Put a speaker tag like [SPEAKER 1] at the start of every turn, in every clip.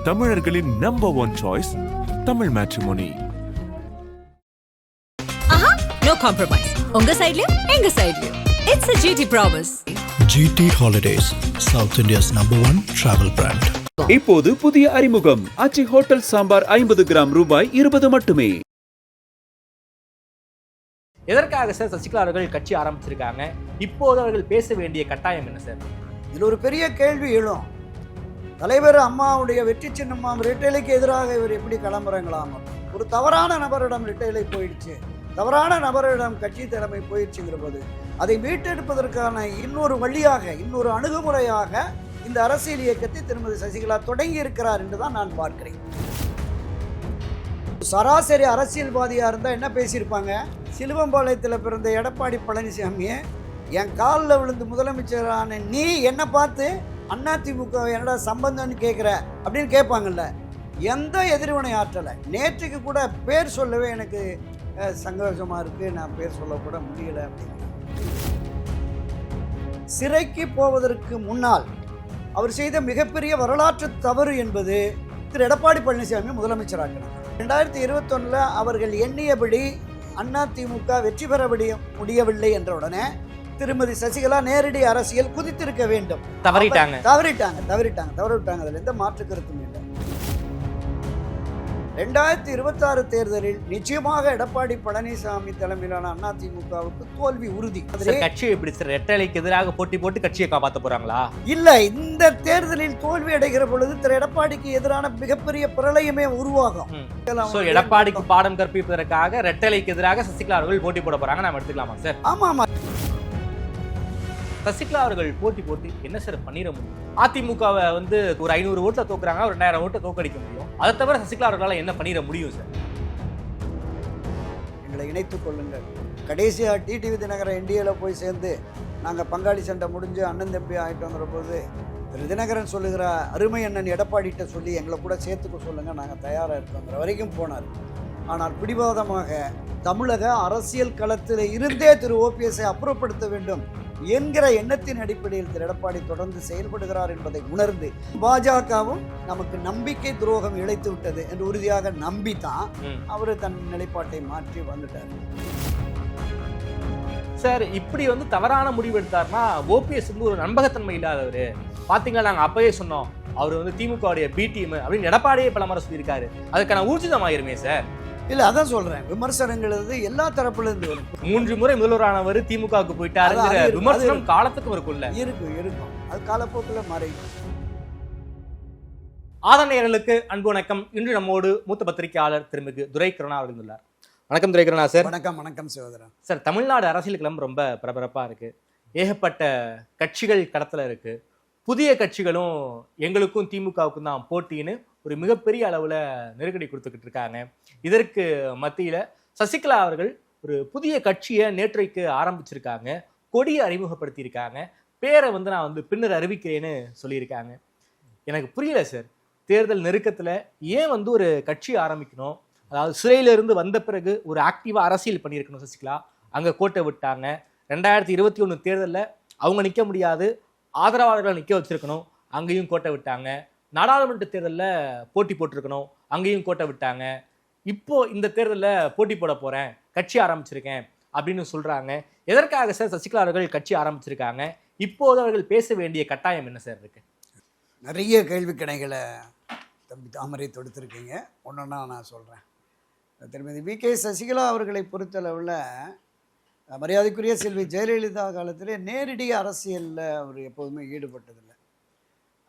[SPEAKER 1] தமிழர்களின் number one choice Tamil matrimony.
[SPEAKER 2] No compromise. உங்க சைடுலயும் எங்க சைடுலயும். It's a GT promise.
[SPEAKER 3] GT Holidays, South India's #1 travel brand.
[SPEAKER 4] இப்போது புதிய அறிமுகம் ஆச்சி ஹோட்டல் சாம்பார் 50 கிராம் ரூபாய் 20 மட்டுமே.
[SPEAKER 5] எதற்காக சார் சசிகலா அவர்கள் கட்சி ஆரம்பிச்சிருக்காங்க? இப்போது அவர்கள் பேச வேண்டிய கட்டாயம் என்ன சார்?
[SPEAKER 6] இதில் ஒரு பெரிய கேள்வி எழும். தலைவர் அம்மாவுடைய வெற்றி சின்னம்மாம் ரிட்டைலுக்கு எதிராக இவர் எப்படி கிளம்புறாங்களாம்? ஒரு தவறான நபரிடம் ரிட்டைலை போயிடுச்சு, தவறான நபரிடம் கட்சி தலைமை போயிடுச்சுங்கிற போது அதை மீட்டெடுப்பதற்கான இன்னொரு வழியாக, இன்னொரு அணுகுமுறையாக இந்த அரசியல் இயக்கத்தை திருமதி சசிகலா தொடங்கி இருக்கிறார் என்று தான் நான் பார்க்கிறேன். சராசரி அரசியல்வாதியாக இருந்தால் என்ன பேசியிருப்பாங்க? சிலுவம்பாளையத்தில் பிறந்த எடப்பாடி பழனிசாமியை என் காலில் விழுந்து முதலமைச்சரான நீ என்ன பார்த்து அதிமுக என்னடா சம்பந்தம்னு கேட்குற அப்படின்னு கேட்பாங்கல்ல. எந்த எதிர்வினை ஆற்றலை நேற்றுக்கு கூட பேர் சொல்லவே எனக்கு சங்கோஷமாக இருக்குது, நான் பேர் சொல்லக்கூட முடியலை அப்படிங்கிற. சிறைக்கு போவதற்கு முன்னால் அவர் செய்த மிகப்பெரிய வரலாற்று தவறு என்பது திரு எடப்பாடி பழனிசாமி முதலமைச்சராக்கினார். 2021 அவர்கள் எண்ணியபடி அதிமுக வெற்றி பெற முடியவில்லை என்ற உடனே திருமதி சசிகலா நேரடி அரசியல் குதித்திருக்க வேண்டும். தவறிட்டாங்க. அதில் எந்த மாற்று கருத்தும் இல்லை. 2026 தேர்தலில் நிச்சயமாக எடப்பாடி பழனிசாமி தலைமையிலான அதிமுகவுக்கு தோல்வி உறுதி.
[SPEAKER 5] கட்சி எப்படி சார் ரெட்டலைக்கு எதிராக போட்டி போட்டு கட்சியை காப்பாற்ற போறாங்களா?
[SPEAKER 6] இல்ல, இந்த தேர்தலில் தோல்வி அடைகிற பொழுது திரு எடப்பாடிக்கு எதிரான மிகப்பெரிய பிரளயமே உருவாகும்.
[SPEAKER 5] எடப்பாடிக்கு பாடம் கற்பிப்பதற்காக ரெட்டலைக்கு எதிராக சசிகலா அவர்கள் போட்டி போட போறாங்க, நாம எடுத்துக்கலாமா சார்?
[SPEAKER 6] ஆமா.
[SPEAKER 5] சசிகலா அவர்கள் போட்டி போட்டு என்ன சார் பண்ணிட முடியும்? அதிமுகவை ஒரு 500 ஓட்டுல தோக்குறாங்க, ஒரு 2000 ஓட்டை தோக்கடிக்க முடியும். அதை தவிர சசிகலா அவர்களால் என்ன பண்ணிட முடியும் சார்?
[SPEAKER 6] எங்களை இணைத்துக் கொள்ளுங்கள். கடைசியா டிடிவி தினகரன் என்டிஏல போய் சேர்ந்து நாங்கள் பங்காளி சண்டை முடிஞ்சு அண்ணன் தம்பி ஆகிட்டோங்கிற போது திரு தினகரன் சொல்லுகிற அருமை அண்ணன் எடப்பாடிகிட்ட சொல்லி எங்களை கூட சேர்த்துக்க சொல்லுங்க, நாங்கள் தயாராக இருக்கோங்கிற வரைக்கும் போனார். ஆனால் பிடிவாதமாக தமிழக அரசியல் களத்தில் இருந்தே திரு ஓபிஎஸ்ஐ அப்புறப்படுத்த வேண்டும் என்கிற எண்ணத்தின் அடிப்படையில் திரு எடப்பாடி தொடர்ந்து செயல்படுகிறார் என்பதை உணர்ந்து பாஜகவும் நமக்கு நம்பிக்கை துரோகம் இழைத்து விட்டது என்று உறுதியாக நம்பித்தான் அவர் தன் நிலைப்பாட்டை மாற்றி வந்துட்டார்.
[SPEAKER 5] சார் இப்படி தவறான முடிவு எடுத்தார்னா ஓபிஎஸ் ஒரு நம்பகத்தன்மை இல்லாதவர். பாத்தீங்களா, நாங்கள் அப்பவே சொன்னோம் அவர் திமுகவுடைய பி டீம் அப்படின்னு எடப்பாடியே பல முறை சொல்லியிருக்காரு. அதுக்கான ஊர்ஜிதமாயிருமே சார்?
[SPEAKER 6] இல்ல, அதான் சொல்றேன். விமர்சனங்கள் எல்லா தரப்புல இருந்து வரும்.
[SPEAKER 5] 3 முறை முதல்வரானவர் திமுகவுக்கு போயிட்டாருங்கிற விமர்சனம் காலத்துக்கு இருக்குல்ல?
[SPEAKER 6] இருக்கும். அது காலப்போக்கில் மறையும்.
[SPEAKER 5] ஆதரணையாளர்களுக்கு அன்பு வணக்கம். இன்று நம்மோடு மூத்த பத்திரிகையாளர் திருமிகு துரைக்கருணா அவர்கள் உள்ளார். வணக்கம் துரைக்கருணா சார்.
[SPEAKER 6] வணக்கம் சகோதரன் சார்.
[SPEAKER 5] தமிழ்நாடு அரசியல் களம் ரொம்ப பரபரப்பா இருக்கு. ஏகப்பட்ட கட்சிகள் களத்துல இருக்கு. புதிய கட்சிகளும் எங்களுக்கும் திமுகவுக்கும் தான் போட்டின்னு ஒரு மிகப்பெரிய அளவில் நெருக்கடி கொடுத்துக்கிட்டு இருக்காங்க. இதற்கு மத்தியில் சசிகலா அவர்கள் ஒரு புதிய கட்சியை நேற்றைக்கு ஆரம்பிச்சிருக்காங்க, கொடியை அறிமுகப்படுத்தியிருக்காங்க, பேரை நான் பின்னர் அறிவிக்கிறேன்னு சொல்லியிருக்காங்க. எனக்கு புரியல சார், தேர்தல் நெருக்கத்தில் ஏன் ஒரு கட்சி ஆரம்பிக்கணும்? அதாவது சிறையிலிருந்து வந்த பிறகு ஒரு ஆக்டிவாக அரசியல் பண்ணியிருக்கணும் சசிகலா, அங்கே கோட்டை விட்டாங்க. 2021 தேர்தலில் அவங்க நிற்க முடியாது, ஆதரவாளர்களை நிற்க வச்சிருக்கணும், அங்கேயும் கோட்டை விட்டாங்க. நாடாளுமன்ற தேர்தலில் போட்டி போட்டிருக்கணும், அங்கேயும் கோட்டை விட்டாங்க. இப்போ இந்த தேர்தலில் போட்டி போட போறேன், கட்சி ஆரம்பிச்சிருக்கேன் அப்படின்னு சொல்றாங்க. எதற்காக சார் சசிகலா அவர்கள் கட்சி ஆரம்பிச்சிருக்காங்க? இப்போது அவர்கள் பேச வேண்டிய கட்டாயம் என்ன சார் இருக்கு?
[SPEAKER 6] நிறைய கேள்வி கணைகளை தம்பி தாமரை தொடுத்திருக்கீங்க. ஒன்றா நான் சொல்கிறேன். திருமதி வி.கே. சசிகலா அவர்களை பொறுத்தளவில் மரியாதைக்குரிய செல்வி ஜெயலலிதா காலத்திலே நேரடி அரசியலில் அவர் எப்போதுமே ஈடுபட்டதில்லை.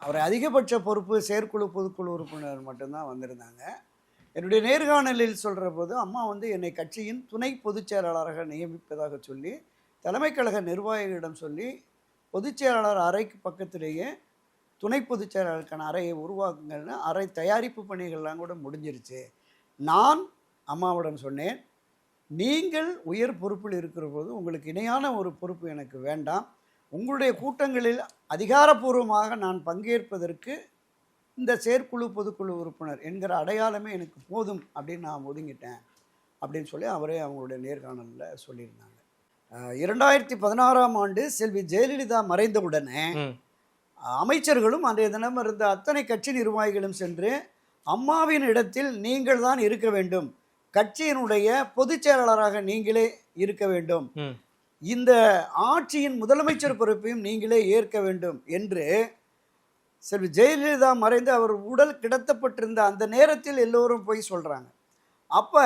[SPEAKER 6] அவர் அதிகபட்ச பொறுப்பு செயற்குழு பொதுக்குழு உறுப்பினர் மட்டும்தான் வந்திருந்தாங்க. என்னுடைய நேர்காணலில் சொல்கிற போது அம்மா என்னை கட்சியின் துணை பொதுச் செயலாளராக நியமிப்பதாக சொல்லி தலைமை கழக நிர்வாகிகளிடம் சொல்லி பொதுச் செயலாளர் அறைக்கு பக்கத்திலேயே துணை பொதுச் செயலாளருக்கான அறையை உருவாக்குங்கள்னு அறை தயாரிப்பு பணிகள்லாம் கூட முடிஞ்சிருச்சு. நான் அம்மாவிடம் சொன்னேன், நீங்கள் உயர் பொறுப்பில் இருக்கிற போது உங்களுக்கு இணையான ஒரு பொறுப்பு எனக்கு வேண்டாம், உங்களுடைய கூட்டங்களில் அதிகாரப்பூர்வமாக நான் பங்கேற்பதற்கு இந்த செயற்குழு பொதுக்குழு உறுப்பினர் என்கிற அடையாளமே எனக்கு போதும் அப்படின்னு நான் ஒதுங்கிட்டேன் அப்படின்னு சொல்லி அவரே அவங்களுடைய நேர்காணலில் சொல்லியிருந்தாங்க. 2016ஆம் ஆண்டு செல்வி ஜெயலலிதா மறைந்தவுடனே அமைச்சர்களும் அன்றைய தினம் இருந்த அத்தனை கட்சி நிர்வாகிகளும் சென்று அம்மாவின் இடத்தில் நீங்கள் தான் இருக்க வேண்டும், கட்சியினுடைய பொதுச் செயலாளராக நீங்களே இருக்க வேண்டும், இந்த ஆட்சியின் முதலமைச்சர் பொறுப்பையும் நீங்களே ஏற்க வேண்டும் என்று செல்வி ஜெயலலிதா மறைந்து அவர் உடல் கிடத்தப்பட்டிருந்த அந்த நேரத்தில் எல்லோரும் போய் சொல்கிறாங்க. அப்போ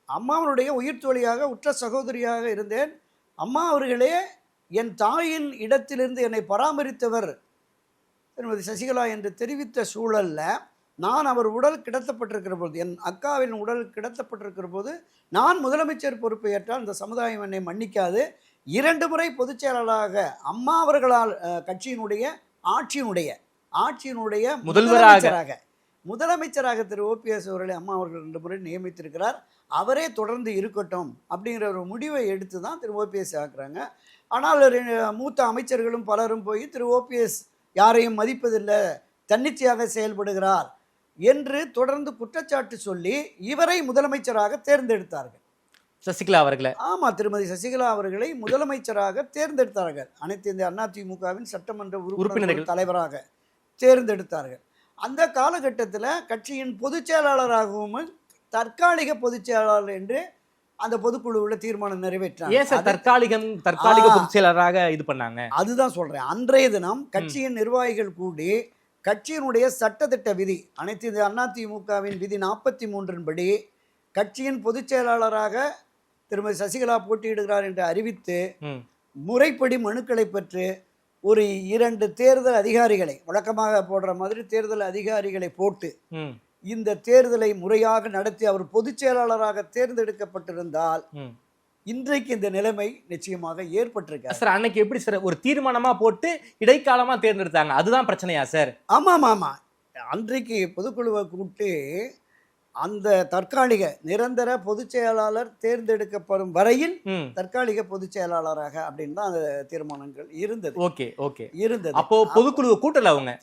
[SPEAKER 6] அம்மாவனுடைய உயிர் தோழியாக உற்ற சகோதரியாக இருந்தேன், அம்மா அவர்களே என் தாயின் இடத்திலிருந்து என்னை பராமரித்தவர் திருமதி சசிகலா என்று தெரிவித்த சூழலில் நான் அவர் உடல் கிடத்தப்பட்டிருக்கிற போது, என் அக்காவின் உடல் கிடத்தப்பட்டிருக்கிற போது நான் முதலமைச்சர் பொறுப்பை ஏற்றால் இந்த சமுதாயம் என்னை மன்னிக்காது, 2 முறை பொதுச் செயலாளராக அம்மா அவர்களால் கட்சியினுடைய ஆட்சியினுடைய முதலமைச்சராக திரு ஓபிஎஸ் அவர்களை அம்மா அவர்கள் 2 முறை நியமித்திருக்கிறார், அவரே தொடர்ந்து இருக்கட்டும் அப்படிங்கிற ஒரு முடிவை எடுத்து தான் திரு ஓபிஎஸ் ஆக்குறாங்க. ஆனால் மூத்த அமைச்சர்களும் பலரும் போய் திரு ஓபிஎஸ் யாரையும் மதிப்பதில்லை, தன்னிச்சையாக செயல்படுகிறார் என்று தொடர்ந்து குற்றச்சாட்டு சொல்லி இவரை முதலமைச்சராக தேர்ந்தெடுத்தார்கள்.
[SPEAKER 5] சசிகலா அவர்களை,
[SPEAKER 6] ஆமாம், திருமதி சசிகலா அவர்களை முதலமைச்சராக தேர்ந்தெடுத்தார்கள். அனைத்து இந்திய அண்ணா திமுகவின் சட்டமன்ற உறுப்பினர்கள் தலைவராக தேர்ந்தெடுத்தார்கள். அந்த காலகட்டத்தில் கட்சியின் பொதுச் செயலாளராகவும் தற்காலிக பொதுச் செயலாளர் என்று அந்த பொதுக்குழுவில் தீர்மானம் நிறைவேற்றாங்க.
[SPEAKER 5] தற்காலிக பொதுச் செயலராக இது பண்ணாங்க.
[SPEAKER 6] அதுதான் சொல்றேன். அன்றைய தினம் கட்சியின் நிர்வாகிகள் கூடி கட்சியினுடைய சட்டத்திட்ட விதி, அனைத்து இந்திய அண்ணா திமுகவின் விதி 43 படி கட்சியின் பொதுச் செயலாளராக திருமதி சசிகலா போட்டியிடுகிறார் என்று அறிவித்து முறைப்படி மனுக்களை பெற்று ஒரு 2 தேர்தல் அதிகாரிகளை, வழக்கமாக போடுற மாதிரி தேர்தல் அதிகாரிகளை போட்டு இந்த தேர்தலை முறையாக நடத்தி அவர் பொதுச் செயலாளராக தேர்ந்தெடுக்கப்பட்டிருந்தால் இன்றைக்கு இந்த நிலைமை நிச்சயமாக ஏற்பட்டிருக்காரு.
[SPEAKER 5] சார், அன்னைக்கு எப்படி சார் ஒரு தீர்மானமா போட்டு இடைக்காலமா தேர்ந்தெடுத்தாங்க, அதுதான் பிரச்சனையா சார்?
[SPEAKER 6] ஆமாம், அன்றைக்கு பொதுக்குழுவை கூப்பிட்டு அந்த தற்காலிக நிரந்தர பொதுச் செயலாளர் தேர்ந்தெடுக்கப்படும் வரையில் தற்காலிக பொதுச் செயலாளராக அப்படின்னு தான் அந்த தீர்மானங்கள் இருந்தது.
[SPEAKER 5] ஓகே
[SPEAKER 6] இருந்தது.
[SPEAKER 5] அப்போ பொதுக்குழு கூட்டல, அவங்க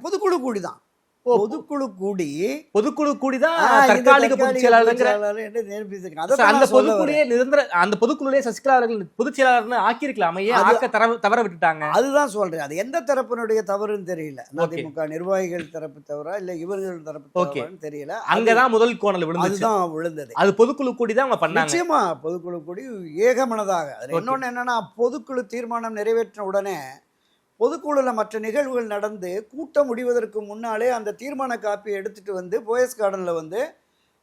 [SPEAKER 6] பொதுக்குழு கூடிதான் பொதுக்குழு கூடிதான்
[SPEAKER 5] தற்காலிக பொதுச் செயலாளர் என்று நிரூபிச்சிருக்காங்க. அந்த பொதுக்குழுவே நிரந்தர, அந்த பொதுக்குழுவே சசிகலா அவர்கள் பொதுச் செயலாளர்னு ஆக்கியிருக்கலாமே, ஆக்க தவற விட்டுட்டாங்க.
[SPEAKER 6] அதுதான் சொல்றேன். அது எந்த தரப்பினுடைய தவறுன்னு தெரியல. அதிமுக நிர்வாகிகள் தரப்பு தவறா இல்ல இவர்கள் தரப்பு தவறான்னு தெரியல.
[SPEAKER 5] அங்கதான் முதல் கோணல் விழுந்தது. அது பொதுக்குழு கூடிதான் அவங்க பண்ணாங்க.
[SPEAKER 6] நிச்சயமா பொதுக்குழு கூடி ஏகமனதாக. இன்னொன்னு என்னன்னா, பொதுக்குழு தீர்மானம் நிறைவேற்ற உடனே பொதுக்குழுவில் மற்ற நிகழ்வுகள் நடந்து கூட்டம் முடிவதற்கு முன்னாலே அந்த தீர்மான காப்பியை எடுத்துகிட்டு வந்து போயஸ் கார்டனில் வந்து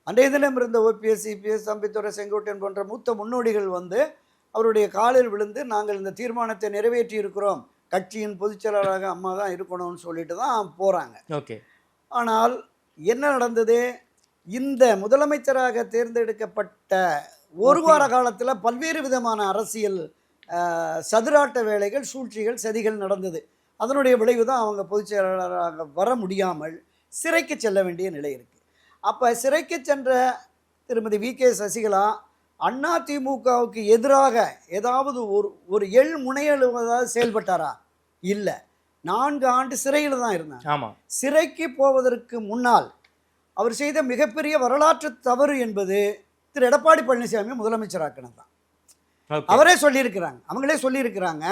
[SPEAKER 6] அன்றைய தினம் இருந்த ஓபிஎஸ், சிபிஎஸ், தம்பித்துரை, செங்கோட்டையன் போன்ற மூத்த முன்னோடிகள் வந்து அவருடைய காலில் விழுந்து நாங்கள் இந்த தீர்மானத்தை நிறைவேற்றி இருக்கிறோம், கட்சியின் பொதுச் செயலாளராக அம்மா தான் இருக்கணும்னு சொல்லிட்டு தான் போகிறாங்க. ஆனால் என்ன நடந்தது? இந்த முதலமைச்சராக தேர்ந்தெடுக்கப்பட்ட ஒரு வார காலத்தில் பல்வேறு விதமான அரசியல் சதுராட்ட வேலைகள், சூழ்ச்சிகள், சதிகள் நடந்தது. அதனுடைய விளைவு தான் அவங்க பொதுச் செயலாளராக வர முடியாமல் சிறைக்கு செல்ல வேண்டிய நிலை இருக்குது. அப்போ சிறைக்கு சென்ற திருமதி வி.கே. சசிகலா அண்ணா திமுகவுக்கு எதிராக ஏதாவது ஒரு எள் முனையழுவதாக செயல்பட்டாரா? இல்லை. 4 ஆண்டு சிறையில் தான் இருந்தாங்க.
[SPEAKER 5] ஆமாம்.
[SPEAKER 6] சிறைக்கு போவதற்கு முன்னால் அவர் செய்த மிகப்பெரிய வரலாற்று தவறு என்பது திரு எடப்பாடி பழனிசாமி முதலமைச்சராக்கினது தான். அவரே சொல்லியிருக்கிறாங்க, அவங்களே சொல்லியிருக்கிறாங்க,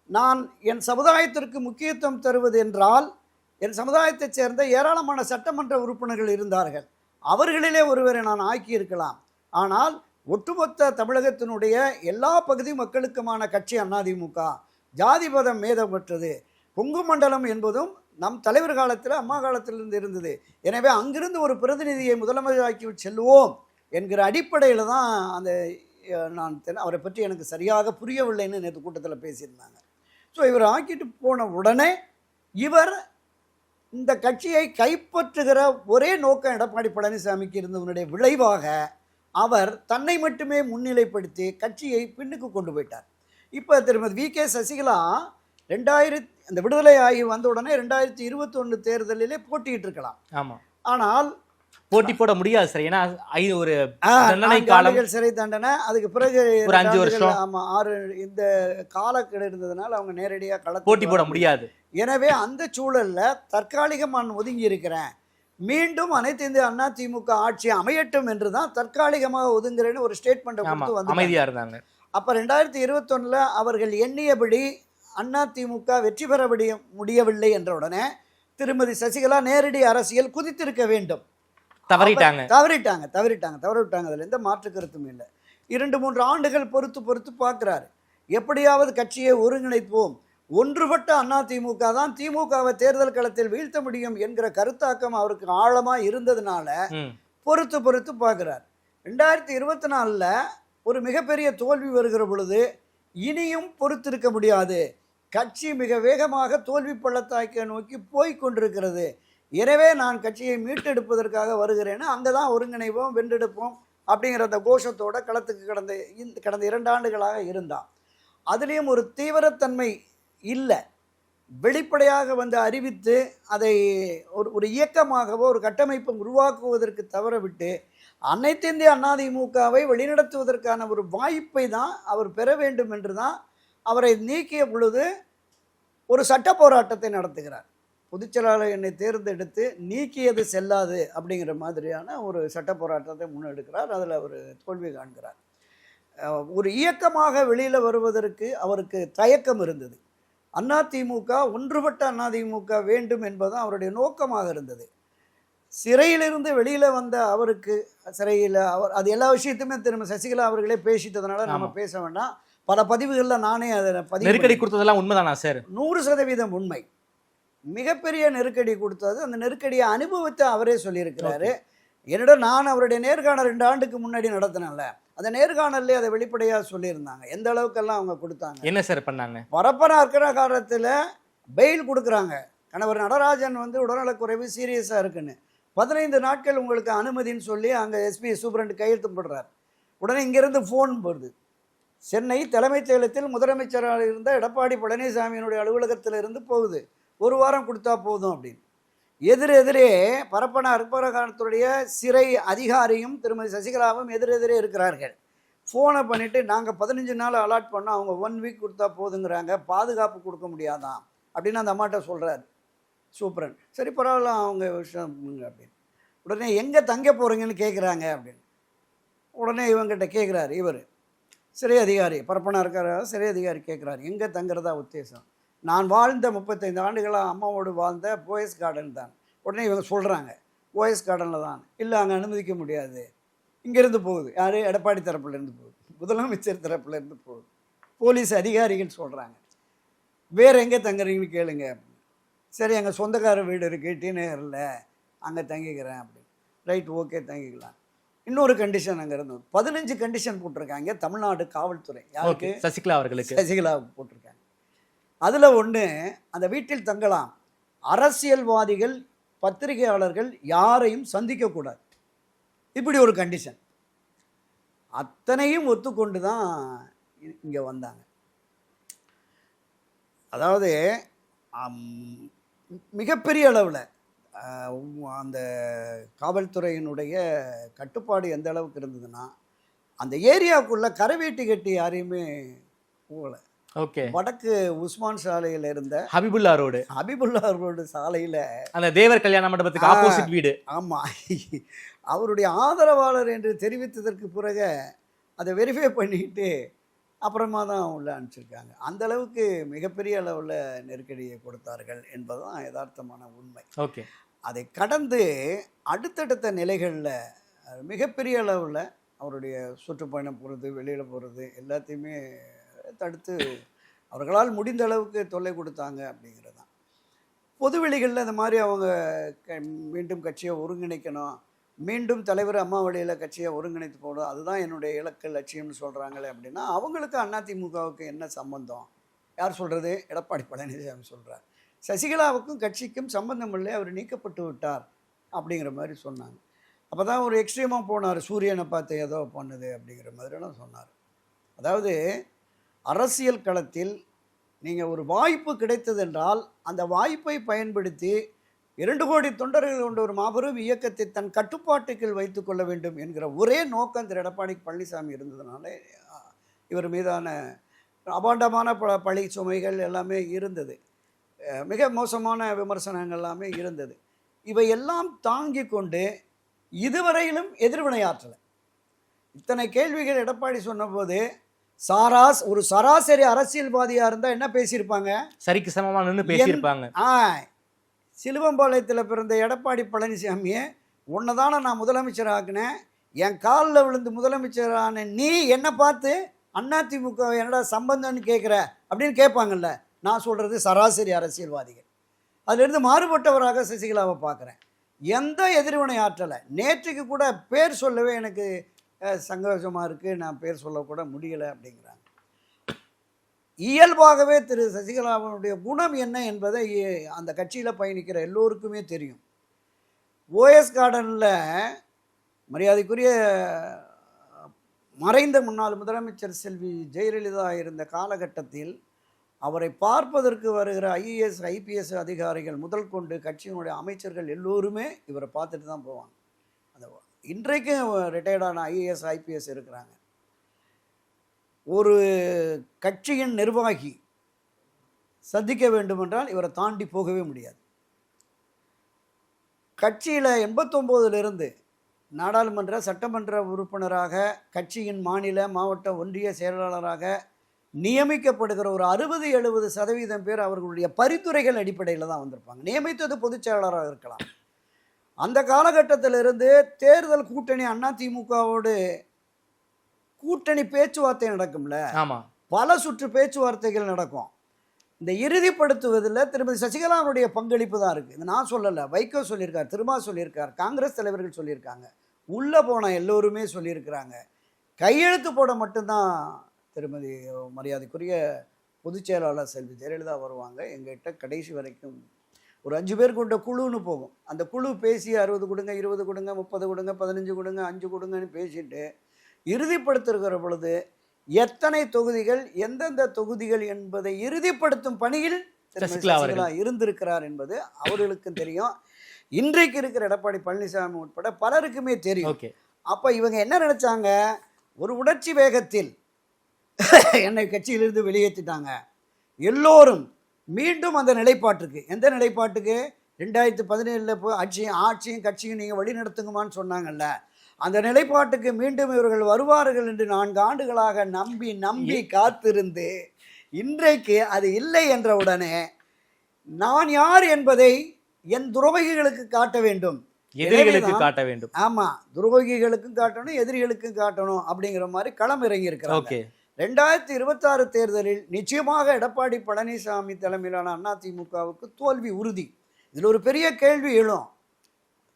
[SPEAKER 6] நான் என் சமுதாயத்திற்கு முக்கியத்துவம் தருவது என்றால் என் சமுதாயத்தைச் சேர்ந்த ஏராளமான சட்டமன்ற உறுப்பினர்கள் இருந்தார்கள், அவர்களிலே ஒருவரை நான் ஆக்கியிருக்கலாம். ஆனால் ஒட்டுமொத்த தமிழகத்தினுடைய எல்லா பகுதி மக்களுக்குமான கட்சி அதிமுக, ஜாதி மதம் மேதப்பட்டது, கொங்கு மண்டலம் என்பதும் நம் தலைவர் காலத்தில் அம்மா காலத்திலிருந்து இருந்தது, எனவே அங்கிருந்து ஒரு பிரதிநிதியை முதலமைச்சராக்கி செல்வோம் என்கிற அடிப்படையில் தான் அந்த நான் அவரை பற்றி எனக்கு சரியாக புரியவில்லைன்னு நேற்று கூட்டத்தில் பேசியிருந்தாங்க. ஸோ இவர் ஆக்கிட்டு போன உடனே இவர் இந்த கட்சியை கைப்பற்றுகிற ஒரே நோக்கம் எடப்பாடி பழனிசாமிக்கு இருந்தவனுடைய விளைவாக அவர் தன்னை மட்டுமே முன்னிலைப்படுத்தி கட்சியை பின்னுக்கு கொண்டு போயிட்டார். இப்போ திருமதி வி.கே. சசிகலா அந்த விடுதலை ஆகி வந்த உடனே 2021 தேர்தலிலே போட்டிட்டு இருக்கலாம்.
[SPEAKER 5] ஆமாம்.
[SPEAKER 6] ஆனால்
[SPEAKER 5] போட்டி போட முடியாது சார். ஏன்னா ஒரு தண்டனை காலம்,
[SPEAKER 6] சிறை தண்டனை, அதுக்கு பிறகு
[SPEAKER 5] ஒரு 5 வருஷம்,
[SPEAKER 6] ஆமா 6 இந்த காலக்கெடு இருந்ததுனால அவங்க நேரடியாக
[SPEAKER 5] போட்டி போட முடியாது.
[SPEAKER 6] எனவே அந்த சூழல்ல தற்காலிகமாக ஒதுங்கி இருக்கிறேன், மீண்டும் அனைத்து இந்திய அண்ணா திமுக ஆட்சி அமையட்டும் என்று தான் தற்காலிகமாக ஒதுங்குறேன்னு ஒரு ஸ்டேட்மெண்ட் கொடுத்து வந்து
[SPEAKER 5] அமைதியா இருந்தாங்க.
[SPEAKER 6] அப்ப 2021 அவர்கள் எண்ணியபடி அதிமுக வெற்றி பெற முடியவில்லை என்ற உடனே திருமதி சசிகலா நேரடி அரசியல் குதித்திருக்க வேண்டும். தவறிவிட்டாங்க. அதில் எந்த மாற்று கருத்தும் இல்லை. 2-3 ஆண்டுகள் பொறுத்து பார்க்குறாரு. எப்படியாவது கட்சியை ஒருங்கிணைப்போம், ஒன்றுபட்ட அதிமுக தான் திமுகவை தேர்தல் களத்தில் வீழ்த்த முடியும் என்கிற கருத்தாக்கம் அவருக்கு ஆழமாக இருந்ததுனால பொறுத்து பார்க்குறார். 2024 ஒரு மிகப்பெரிய தோல்வி வருகிற பொழுது இனியும் பொறுத்திருக்க முடியாது. கட்சி மிக வேகமாக தோல்வி பள்ளத்தாக்கை நோக்கி போய் கொண்டிருக்கிறது. எனவே நான் கட்சியை மீட்டெடுப்பதற்காக வருகிறேன்னு அங்கே தான் ஒருங்கிணைப்போம், வென்றெடுப்போம் அப்படிங்கிற அந்த கோஷத்தோட களத்துக்கு கடந்த 2 ஆண்டுகளாக இருந்தான். அதுலேயும் ஒரு தீவிரத்தன்மை இல்லை. வெளிப்படையாக வந்து அறிவித்து அதை ஒரு இயக்கமாகவோ ஒரு கட்டமைப்பை உருவாக்குவதற்கு தவற விட்டு அனைத்து இந்திய அதிமுகவை வழிநடத்துவதற்கான ஒரு வாய்ப்பை தான் அவர் பெற வேண்டும் என்று தான் அவரை நீக்கிய பொழுது ஒரு சட்ட போராட்டத்தை நடத்துகிறார். பொதுச்செயலாளர் என்னை தேர்ந்தெடுத்து நீக்கியது செல்லாது அப்படிங்கிற மாதிரியான ஒரு சட்ட போராட்டத்தை முன்னெடுக்கிறார். அதில் அவர் தோல்வி காண்கிறார். ஒரு இயக்கமாக வெளியில் வருவதற்கு அவருக்கு தயக்கம் இருந்தது. அதிமுக ஒன்றுபட்ட அதிமுக வேண்டும் என்பது அவருடைய நோக்கமாக இருந்தது. சிறையிலிருந்து வெளியில் வந்த அவருக்கு சிறையில் அது எல்லா விஷயத்தையுமே திரும்ப சசிகலா அவர்களே பேசிட்டதுனால நம்ம பேச வேண்டாம். பல பதிவுகளில் நானே அதை
[SPEAKER 5] நெருக்கடி கொடுத்ததெல்லாம் உண்மைதானா சார்?
[SPEAKER 6] 100% உண்மை. மிகப்பெரிய நெருக்கடி கொடுத்தது. அந்த நெருக்கடியை அனுபவித்து அவரே சொல்லியிருக்கிறாரு. என்னிடம் நான் அவருடைய நேர்காணல் 2 ஆண்டுக்கு முன்னாடி நடத்தினேன்ல, அந்த நேர்காணல்லே அதை வெளிப்படையாக சொல்லியிருந்தாங்க. எந்த அளவுக்கெல்லாம் அவங்க கொடுத்தாங்க,
[SPEAKER 5] என்ன சார் பண்ணாங்க.
[SPEAKER 6] பரப்பன இருக்கிற காலத்தில் பெயில் கொடுக்குறாங்க. கணவர் நடராஜன் வந்து உடல்நலக்குறைவு சீரியஸாக இருக்குன்னு 15 நாட்கள் உங்களுக்கு அனுமதின்னு சொல்லி அங்கே எஸ்பி சூப்பரண்ட் கையெழுத்து போடுறார். உடனே இங்கேருந்து ஃபோன் போடுது. சென்னை தலைமைச் செயலகத்தில் முதலமைச்சராக இருந்த எடப்பாடி பழனிசாமியினுடைய அலுவலகத்தில் இருந்து போகுது. 1 வாரம் கொடுத்தா போதும் அப்படின்னு. எதிரே பரப்பன அற்பகாலத்துடைய சிறை அதிகாரியும் திருமதி சசிகலாவும் எதிரெதிரே இருக்கிறார்கள். ஃபோனை பண்ணிவிட்டு நாங்கள் 15 நாள் அலாட் பண்ணோம், அவங்க 1 வீக் கொடுத்தா போதுங்கிறாங்க, பாதுகாப்பு கொடுக்க முடியாதான் அப்படின்னு அந்த அம்மாட்ட சொல்கிறார் சூப்பரன். சரி பரவாயில்ல, அவங்க விஷயம் அப்படின்னு. உடனே எங்கே தங்க போகிறீங்கன்னு கேட்குறாங்க அப்படின்னு. உடனே இவங்கிட்ட கேட்குறாரு இவர் சிறை அதிகாரி, பரப்பனா இருக்கிற சிறை அதிகாரி கேட்குறாரு எங்கே தங்குறதா உத்தேசம். நான் வாழ்ந்த 35 ஆண்டுகளாக அம்மாவோடு வாழ்ந்த போயஸ் கார்டன் தான். உடனே இவங்க சொல்கிறாங்க போயஸ் கார்டனில் தான். இல்லை அங்கே அனுமதிக்க முடியாது. இங்கேருந்து போகுது யார், எடப்பாடி தரப்புலேருந்து போகுது, முதலமைச்சர் தரப்புலேருந்து போகுது, போலீஸ் அதிகாரிகள் சொல்கிறாங்க. வேறு எங்கே தங்குறீங்கன்னு கேளுங்க. சரி எங்கள் சொந்தக்கார வீடு இருக்குது டி நகரில், அங்கே தங்கிக்கிறேன் அப்படின்னு. ரைட், ஓகே தங்கிக்கலாம். இன்னொரு கண்டிஷன் அங்கே இருந்து 15 கண்டிஷன் போட்டிருக்காங்க தமிழ்நாடு காவல்துறை. யாருக்கு?
[SPEAKER 5] சசிகலா அவர்களுக்கு.
[SPEAKER 6] சசிகலாவுக்கு போட்டிருக்காங்க. அதில் ஒன்று, அந்த வீட்டில் தங்கலாம், அரசியல்வாதிகள் பத்திரிகையாளர்கள் யாரையும் சந்திக்கக்கூடாது, இப்படி ஒரு கண்டிஷன். அத்தனையும் ஒத்துக்கொண்டு தான் இங்கே வந்தாங்க. அதாவது மிகப்பெரிய அளவில் அந்த காவல்துறையினுடைய கட்டுப்பாடு எந்த அளவுக்கு இருந்ததுன்னா, அந்த ஏரியாவுக்குள்ளே கரைவேட்டி கட்டி யாரையுமே போகலை.
[SPEAKER 5] ஓகே.
[SPEAKER 6] வடக்கு உஸ்மான் சாலையில் இருந்த
[SPEAKER 5] ஹபிபுல்லா ரோடு சாலையில் அந்த தேவர் கல்யாண மண்டபத்துக்கு ஆப்போசிட் வீடு.
[SPEAKER 6] ஆமாம், அவருடைய ஆதரவாளர் என்று தெரிவித்ததற்கு பிறகு அதை வெரிஃபை பண்ணிக்கிட்டு அப்புறமா தான் உள்ள அனுப்பிச்சிருக்காங்க. அந்த அளவுக்கு மிகப்பெரிய அளவில் நெருக்கடியை கொடுத்தார்கள் என்பதுதான் யதார்த்தமான உண்மை.
[SPEAKER 5] ஓகே.
[SPEAKER 6] அதை கடந்து அடுத்தடுத்த நிலைகளில் மிகப்பெரிய அளவில் அவருடைய சுற்றுப்பயணம் போகிறது, வெளியில் போகிறது எல்லாத்தையுமே தடுத்து அவர்களால் முடிந்த அளவுக்கு தொல்லை கொடுத்தாங்க அப்படிங்கிறது தான். பொதுவெளிகளில் இந்த மாதிரி அவங்க மீண்டும் கட்சியை ஒருங்கிணைக்கணும், மீண்டும் தலைவர் அம்மா வழியில் கட்சியை ஒருங்கிணைத்து போடும், அதுதான் என்னுடைய இலக்கு லட்சியம்னு சொல்கிறாங்களே அப்படின்னா, அவங்களுக்கு அதிமுகவுக்கு என்ன சம்பந்தம்? யார் சொல்கிறது? எடப்பாடி பழனிசாமி சொல்கிறார். சசிகலாவுக்கும் கட்சிக்கும் சம்பந்தம் இல்லை, அவர் நீக்கப்பட்டு விட்டார் அப்படிங்கிற மாதிரி சொன்னாங்க. அப்போ தான் ஒரு எக்ஸ்ட்ரீமாக போனார், சூரியனை பார்த்து ஏதோ பண்ணுது அப்படிங்கிற மாதிரியெல்லாம் சொன்னார். அதாவது அரசியல் களத்தில் நீங்கள் ஒரு வாய்ப்பு கிடைத்தது என்றால் அந்த வாய்ப்பை பயன்படுத்தி 2 கோடி தொண்டர்கள் கொண்ட ஒரு மாபெரும் இயக்கத்தை தன் கட்டுப்பாட்டுக்குள் வைத்து கொள்ள வேண்டும் என்கிற ஒரே நோக்கம் திரு எடப்பாடி பழனிசாமி இருந்ததுனால இவர் மீதான அபாண்டமான பழி சுமைகள் எல்லாமே இருந்தது, மிக மோசமான விமர்சனங்கள் எல்லாமே இருந்தது. இவையெல்லாம் தாங்கி கொண்டு இதுவரையிலும் எதிர்வினையாற்றலை. இத்தனை கேள்விகள் எடப்பாடி சொன்னபோது ஒரு சராசரி அரசியல்வாதியாக இருந்தால் என்ன பேசியிருப்பாங்க?
[SPEAKER 5] சரிக்கு சமமா நின்று பேசியிருப்பாங்க.
[SPEAKER 6] சிலுவம்பாளையத்தில் பிறந்த எடப்பாடி பழனிசாமியை உன்னை தானே நான் முதலமைச்சர் ஆக்குனேன், என் காலில் விழுந்து முதலமைச்சரான நீ என்னை பார்த்து அதிமுக என்னடா சம்பந்தம்னு கேட்குற அப்படின்னு கேட்பாங்கல்ல. நான் சொல்கிறது சராசரி அரசியல்வாதிகள். அதிலிருந்து மாறுபட்டவராக சசிகலாவை பார்க்குறேன். எந்த எதிர்வினை ஆற்றலை நேற்றுக்கு கூட பேர் சொல்லவே எனக்கு சங்கோஷமாக இருக்குது, நான் பேர் சொல்லக்கூட முடியலை அப்படிங்கிறாங்க. இயல்பாகவே திரு சசிகலாவினுடைய குணம் என்ன என்பதை அந்த கட்சியில் பயணிக்கிற எல்லோருக்குமே தெரியும். ஓஎஸ் கார்டனில் மரியாதைக்குரிய மறைந்த முன்னாள் முதலமைச்சர் செல்வி ஜெயலலிதா இருந்த காலகட்டத்தில் அவரை பார்ப்பதற்கு வருகிற ஐஏஎஸ் ஐபிஎஸ் அதிகாரிகள் முதல் கொண்டு கட்சியினுடைய அமைச்சர்கள் எல்லோருமே இவரை பார்த்துட்டு தான் போவாங்க. அந்த இன்றைக்கும் ரிட்டையர்டான ஐஏஎஸ் ஐபிஎஸ் இருக்கிறாங்க. ஒரு கட்சியின் நிர்வாகி சந்திக்க வேண்டுமென்றால் இவரை தாண்டி போகவே முடியாது. கட்சியில் 89லிருந்து நாடாளுமன்ற சட்டமன்ற உறுப்பினராக, கட்சியின் மாநில மாவட்ட ஒன்றிய செயலாளராக நியமிக்கப்படுகிற ஒரு 60-70% பேர் அவர்களுடைய பரிந்துரைகள் அடிப்படையில் தான் வந்திருப்பாங்க. நியமித்தது பொதுச் செயலாளராக இருக்கலாம். அந்த காலகட்டத்திலிருந்து தேர்தல் கூட்டணி அதிமுகவோடு கூட்டணி பேச்சுவார்த்தை நடக்கும்ல,
[SPEAKER 5] ஆமாம்,
[SPEAKER 6] பல சுற்று பேச்சுவார்த்தைகள் நடக்கும். இந்த இறுதிப்படுத்துவதில் திருமதி சசிகலாவுடைய பங்களிப்பு தான் இருக்குது. இது நான் சொல்லலை, வைகோ சொல்லியிருக்கார், திருமா சொல்லியிருக்கார், காங்கிரஸ் தலைவர்கள் சொல்லியிருக்காங்க, உள்ளே போன எல்லோருமே சொல்லியிருக்கிறாங்க. கையெழுத்து போட மட்டும்தான் திருமதி மரியாதைக்குரிய பொதுச் செயலாளர் செல்வி ஜெயலலிதா வருவாங்க. எங்ககிட்ட கடைசி வரைக்கும் ஒரு 5 பேர் கொண்ட குழுன்னு போகும். அந்த குழு பேசி 60 கொடுங்க, 20 கொடுங்க, 30 கொடுங்க, 15 கொடுங்க, 5 கொடுங்கன்னு பேசிட்டு இறுதிப்படுத்துகிற பொழுது எத்தனை தொகுதிகள், எந்தெந்த தொகுதிகள் என்பதை இறுதிப்படுத்தும் பணியில் சசிகலா இருந்திருக்கிறார் என்பது அவர்களுக்கும் தெரியும். இன்றைக்கு இருக்கிற எடப்பாடி பழனிசாமி உட்பட பலருக்குமே தெரியும். அப்போ இவங்க என்ன நினைச்சாங்க, ஒரு உணர்ச்சி வேகத்தில் என்னை கட்சியிலிருந்து வெளியேற்றிட்டாங்க. எல்லோரும் மீண்டும் அந்த நிலைப்பாட்டுக்கு, எந்த நிலைப்பாட்டுக்கு 2017 போய் ஆட்சியும் கட்சியும் நீங்கள் வழி நடத்துங்கம்மான்னு சொன்னாங்கல்ல, அந்த நிலைப்பாட்டுக்கு மீண்டும் இவர்கள் வருவார்கள் என்று 4 ஆண்டுகளாக நம்பி காத்திருந்து இன்றைக்கு அது இல்லை என்ற உடனே நான் யார் என்பதை என் துரோகிகளுக்கு காட்ட வேண்டும்,
[SPEAKER 5] எதிரிகளுக்கு காட்ட வேண்டும்.
[SPEAKER 6] ஆமா, துரோகிகளுக்கும் காட்டணும், எதிரிகளுக்கும் காட்டணும் அப்படிங்கிற மாதிரி களம் இறங்கி இருக்கிறாங்க. 2026 தேர்தலில் நிச்சயமாக எடப்பாடி பழனிசாமி தலைமையிலான அதிமுகவுக்கு தோல்வி உறுதி. இதில் ஒரு பெரிய கேள்வி எழும்,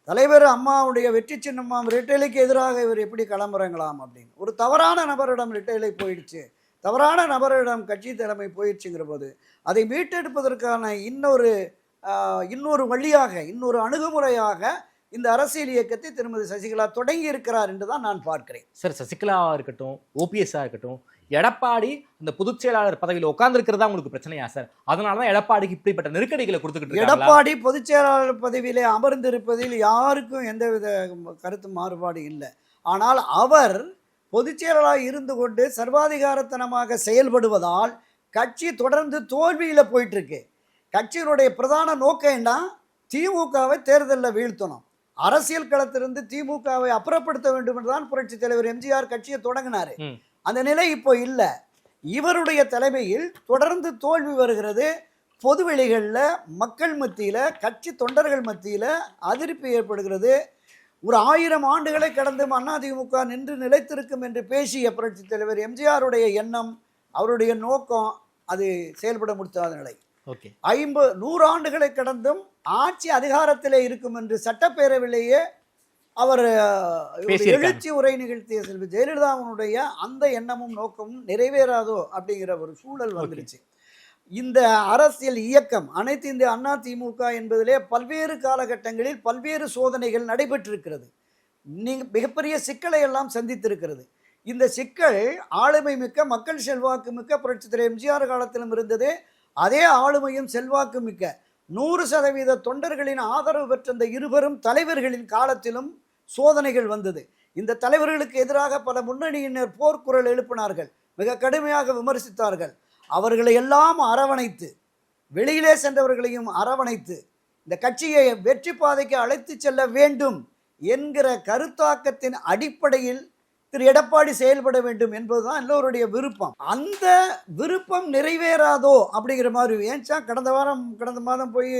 [SPEAKER 6] தலைவர் அம்மாவுடைய வெற்றி சின்னம்மாம் ரெட்டைலைக்கு எதிராக இவர் எப்படி களமிறங்கலாம் அப்படின்னு. ஒரு தவறான நபரிடம் ரெட்டைலை போயிடுச்சு, தவறான நபரிடம் கட்சி தலைமை போயிடுச்சுங்கிற போது அதை மீட்டெடுப்பதற்கான இன்னொரு வழியாக, இன்னொரு அணுகுமுறையாக இந்த அரசியல் இயக்கத்தை திருமதி சசிகலா தொடங்கி இருக்கிறார் என்று தான் நான் பார்க்கிறேன்.
[SPEAKER 5] சார், சசிகலாவாக இருக்கட்டும், ஓபிஎஸ்ஸாக இருக்கட்டும், எடப்பாடி அந்த பொதுச் செயலாளர் பதவியில் உட்கார்ந்துருக்கிறதா உங்களுக்கு பிரச்சனையா சார்? அதனால தான் எடப்பாடிக்கு இப்படிப்பட்ட நெருக்கடிகளை கொடுத்துக்கிட்டு
[SPEAKER 6] எடப்பாடி பொதுச் செயலாளர் பதவியிலே அமர்ந்திருப்பதில் யாருக்கும் எந்தவித கருத்து மாறுபாடு இல்லை. ஆனால் அவர் பொதுச் செயலாளராக இருந்து கொண்டு சர்வாதிகாரத்தனமாக செயல்படுவதால் கட்சி தொடர்ந்து தோல்வியில் போயிட்டு இருக்கு. கட்சியினுடைய பிரதான நோக்கம் என்ன, திமுகவை தேர்தலில் வீழ்த்தணும், அரசியல் களத்திலிருந்து திமுகவை அப்புறப்படுத்த வேண்டும் என்றுதான் புரட்சி தலைவர் எம்ஜிஆர் கட்சியை தொடங்கினாரு. அந்த நிலை இப்போ இல்லை. இவருடைய தலைமையில் தொடர்ந்து தோல்வி வருகிறது. பொதுவெளிகளில், மக்கள் மத்தியில், கட்சி தொண்டர்கள் மத்தியில் அதிருப்தி ஏற்படுகிறது. ஒரு 1000 ஆண்டுகளை கடந்து அதிமுக நின்று நிலைத்திருக்கும் என்று பேசிய புரட்சி தலைவர் எம்ஜிஆருடைய எண்ணம், அவருடைய நோக்கம் அது செயல்பட முடியாத நிலை. 100 ஆண்டுகளை கடந்தும் ஆட்சி அதிகாரத்திலே இருக்கும் என்று சட்டப்பேரவையிலேயே அவர் எழுச்சி உரை நிகழ்த்திய செல்வி ஜெயலலிதாவுடைய அந்த எண்ணமும் நோக்கமும் நிறைவேறாதோ அப்படிங்கிற ஒரு சூழல் வந்துருச்சு. இந்த அரசியல் இயக்கம் அனைத்து இந்திய அண்ணா திமுக என்பதிலே பல்வேறு காலகட்டங்களில் பல்வேறு சோதனைகள் நடைபெற்றிருக்கிறது. மிகப்பெரிய சிக்கலை எல்லாம் சந்தித்திருக்கிறது. இந்த சிக்கல் ஆளுமை மிக்க, மக்கள் செல்வாக்கு மிக்க புரட்சி தலைவர் எம்ஜிஆர் காலத்திலும் இருந்தது. அதே ஆளுமையும் செல்வாக்கு மிக்க 100% தொண்டர்களின் ஆதரவு பெற்ற இந்த இருவரும் தலைவர்களின் காலத்திலும் சோதனைகள் வந்தது. இந்த தலைவர்களுக்கு எதிராக பல முன்னணியினர் போர்க்குரல் எழுப்பினார்கள், மிக கடுமையாக விமர்சித்தார்கள். அவர்களை எல்லாம் அரவணைத்து, வெளியிலே சென்றவர்களையும் அரவணைத்து இந்த கட்சியை வெற்றி பாதைக்கு அழைத்து செல்ல வேண்டும் என்கிற கருத்தாக்கத்தின் அடிப்படையில் திரு எடப்பாடி செயல்பட வேண்டும் என்பதுதான் எல்லோருடைய விருப்பம். அந்த விருப்பம் நிறைவேறாதோ அப்படிங்கிற மாதிரி ஏன்ச்சா கடந்த மாதம் போய்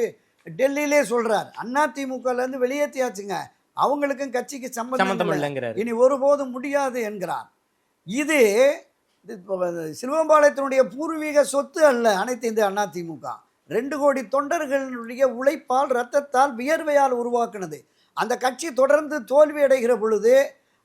[SPEAKER 6] டெல்லியிலே சொல்றார், அதிமுகல இருந்து வெளியேற்றியாச்சுங்க, அவங்களுக்கும் கட்சிக்கு சம்பந்தம் இல்லைங்கிறார், இனி ஒருபோதும் முடியாது என்கிறார். இது சிலுவம்பாளையத்தினுடைய பூர்வீக சொத்து அல்ல அனைத்து இந்த அதிமுக. 2 கோடி தொண்டர்களுடைய உழைப்பால், இரத்தத்தால், வியர்வையால் உருவாக்குனது. அந்த கட்சி தொடர்ந்து தோல்வி அடைகிற பொழுது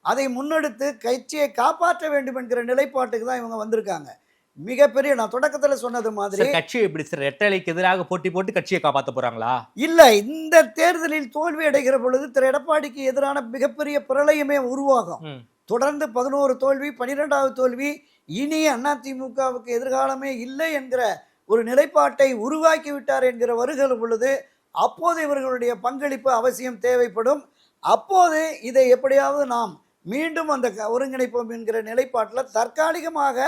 [SPEAKER 6] அதை முன்னெடுத்து கட்சியை காப்பாற்ற வேண்டும் என்கிற நிலைப்பாட்டுக்கு தான் இவங்க வந்திருக்காங்க. மிகப்பெரிய, நான் தொடக்கத்தில் சொன்னது மாதிரி,
[SPEAKER 5] கட்சி எப்படி சார் ரெட்டலைக்கு எதிராக போட்டி போட்டு கட்சியை காப்பாற்ற போறாங்களா?
[SPEAKER 6] இல்ல, இந்த தேர்தலில் தோல்வி அடைகிற பொழுது திரு எடப்பாடிக்கு எதிரான மிகப்பெரிய பிரளயமே உருவாகும். தொடர்ந்து 11 தோல்வி, 12வது தோல்வி, இனி அதிமுகவுக்கு எதிர்காலமே இல்லை என்கிற ஒரு நிலைப்பாட்டை உருவாக்கி விட்டார் என்கிற வருகிற பொழுது அப்போது இவர்களுடைய பங்களிப்பு அவசியம் தேவைப்படும். அப்போது இதை எப்படியாவது நாம் மீண்டும் அந்த ஒருங்கிணைப்போம் என்கிற நிலைப்பாட்டில் தற்காலிகமாக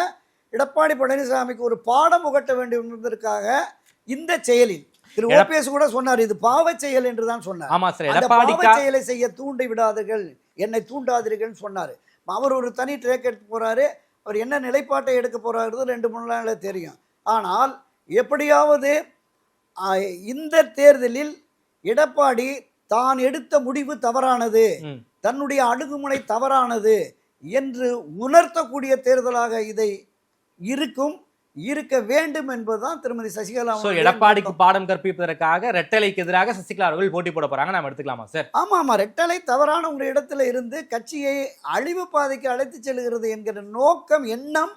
[SPEAKER 6] எடப்பாடி பழனிசாமிக்கு ஒரு பாடம் புகட்ட வேண்டும் என்பதற்காக இந்த செயலில் திரு ஓபிஎஸ் கூட சொன்னார், இது பாவ செயல் என்று தான் சொன்னார். அந்த பாவ செயலை செய்ய தூண்டி விடாதீர்கள், என்னை தூண்டாதீர்கள் சொன்னார். அவர் ஒரு தனி ட்ரேக் எடுத்து போறாரு. அவர் என்ன நிலைப்பாட்டை எடுக்க போறாரு 2-3 நாளில் தெரியும். ஆனால் எப்படியாவது இந்த தேர்தலில் எடப்பாடி தான் எடுத்த முடிவு தவறானது, தன்னுடைய அணுகுமுறை தவறானது என்று உணர்த்தக்கூடிய தேர்தலாக இதை இருக்க வேண்டும் என்பதுதான் திருமதி சசிகலா.
[SPEAKER 5] எடப்பாடிக்கு பாடம் கற்பிப்பதற்காக ரெட்டலைக்கு எதிராக சசிகலா அவர்கள் போட்டி போட போறாங்க, நாம எடுத்துக்கலாமா சார்?
[SPEAKER 6] ஆமா, ரெட்டலை தவறான ஒரு இடத்துல இருந்து கட்சியை அழிவு பாதைக்கு அழைத்து செல்கிறது என்கிற நோக்கம், எண்ணம்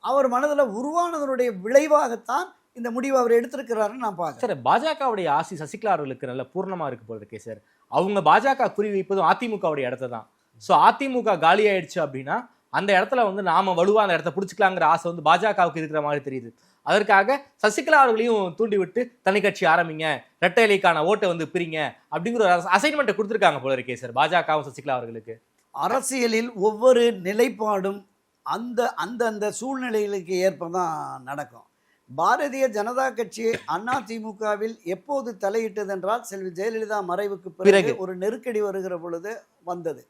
[SPEAKER 6] அவர் மனதில் உருவானதனுடைய விளைவாகத்தான் இந்த முடிவு அவர் எடுத்திருக்கிறாருன்னு நான் பார்க்கிறேன்.
[SPEAKER 5] சார், பாஜகவுடைய ஆசி சசிகலா அவர்களுக்கு நல்ல பூர்ணமா இருக்கு போல இருக்கே சார். அவங்க பாஜக குறிவைப்பதும் அதிமுகவுடைய இடத்த தான். ஸோ அதிமுக காலி ஆயிடுச்சு அப்படின்னா அந்த இடத்துல நாம வலுவா அந்த இடத்த பிடிச்சிக்கலாங்கிற ஆசை பாஜகவுக்கு இருக்கிற மாதிரி தெரியுது. அதற்காக சசிகலா அவர்களையும் தூண்டி விட்டு தனி கட்சி ஆரம்பிங்க, ரெட்டை இலைக்கான ஓட்டை பிரிங்க அப்படிங்கிற ஒரு அசைன்மெண்ட்டை கொடுத்துருக்காங்க போல இருக்கே சார் பாஜகவும் சசிகலா அவர்களுக்கு.
[SPEAKER 6] அரசியலில் ஒவ்வொரு நிலைப்பாடும் அந்த சூழ்நிலைகளுக்கு ஏற்பதான் நடக்கும். பாரதிய ஜனதா கட்சி அதிமுகவில் எப்போது தலையிட்டது என்றால் செல்வி ஜெயலலிதா மறைவுக்கு பிறகு ஒரு நெருக்கடி வருகிற பொழுது வந்தது.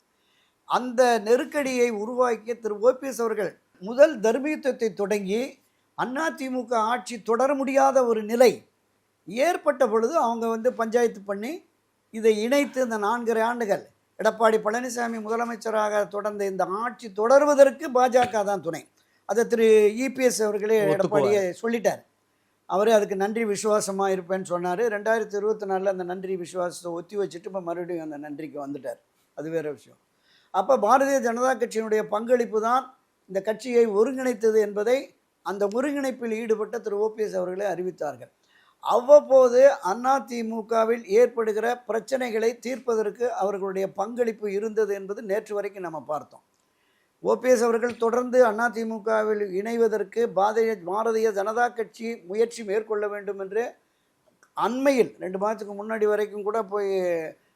[SPEAKER 6] அந்த நெருக்கடியை உருவாக்கிய திரு ஓபிஎஸ் அவர்கள் முதல் தர்மயுத்தத்தை தொடங்கி அதிமுக ஆட்சி தொடர முடியாத ஒரு நிலை ஏற்பட்ட பொழுது அவங்க பஞ்சாயத்து பண்ணி இதை இணைத்து இந்த 4.5 ஆண்டுகள் எடப்பாடி பழனிசாமி முதலமைச்சராக தொடர்ந்த இந்த ஆட்சி தொடர்வதற்கு பாஜக தான் துணை. அதை திரு இபிஎஸ் அவர்களே எடப்பாடியை சொல்லிட்டார். அவர் அதுக்கு நன்றி விசுவாசமாக இருப்பேன்னு சொன்னார். 2024 அந்த நன்றி விசுவாசத்தை ஒத்தி வச்சுட்டு இப்போ மறுபடியும் அந்த நன்றிக்கு வந்துட்டார். அது வேறு விஷயம். அப்போ பாரதிய ஜனதா கட்சியினுடைய பங்களிப்பு தான் இந்த கட்சியை ஒருங்கிணைத்தது என்பதை அந்த ஒருங்கிணைப்பில் ஈடுபட்ட திரு ஓபிஎஸ் அவர்களே அறிவித்தார்கள். அவ்வப்போது அதிமுகவில் ஏற்படுகிற பிரச்சனைகளை தீர்ப்பதற்கு அவர்களுடைய பங்களிப்பு இருந்தது என்பது நேற்று வரைக்கும் நம்ம பார்த்தோம். ஓபிஎஸ் அவர்கள் தொடர்ந்து அதிமுகவில் இணைவதற்கு பாரதிய ஜனதா கட்சி முயற்சி மேற்கொள்ள வேண்டும் என்று அண்மையில் 2 மாதத்துக்கு முன்னாடி வரைக்கும் கூட போய்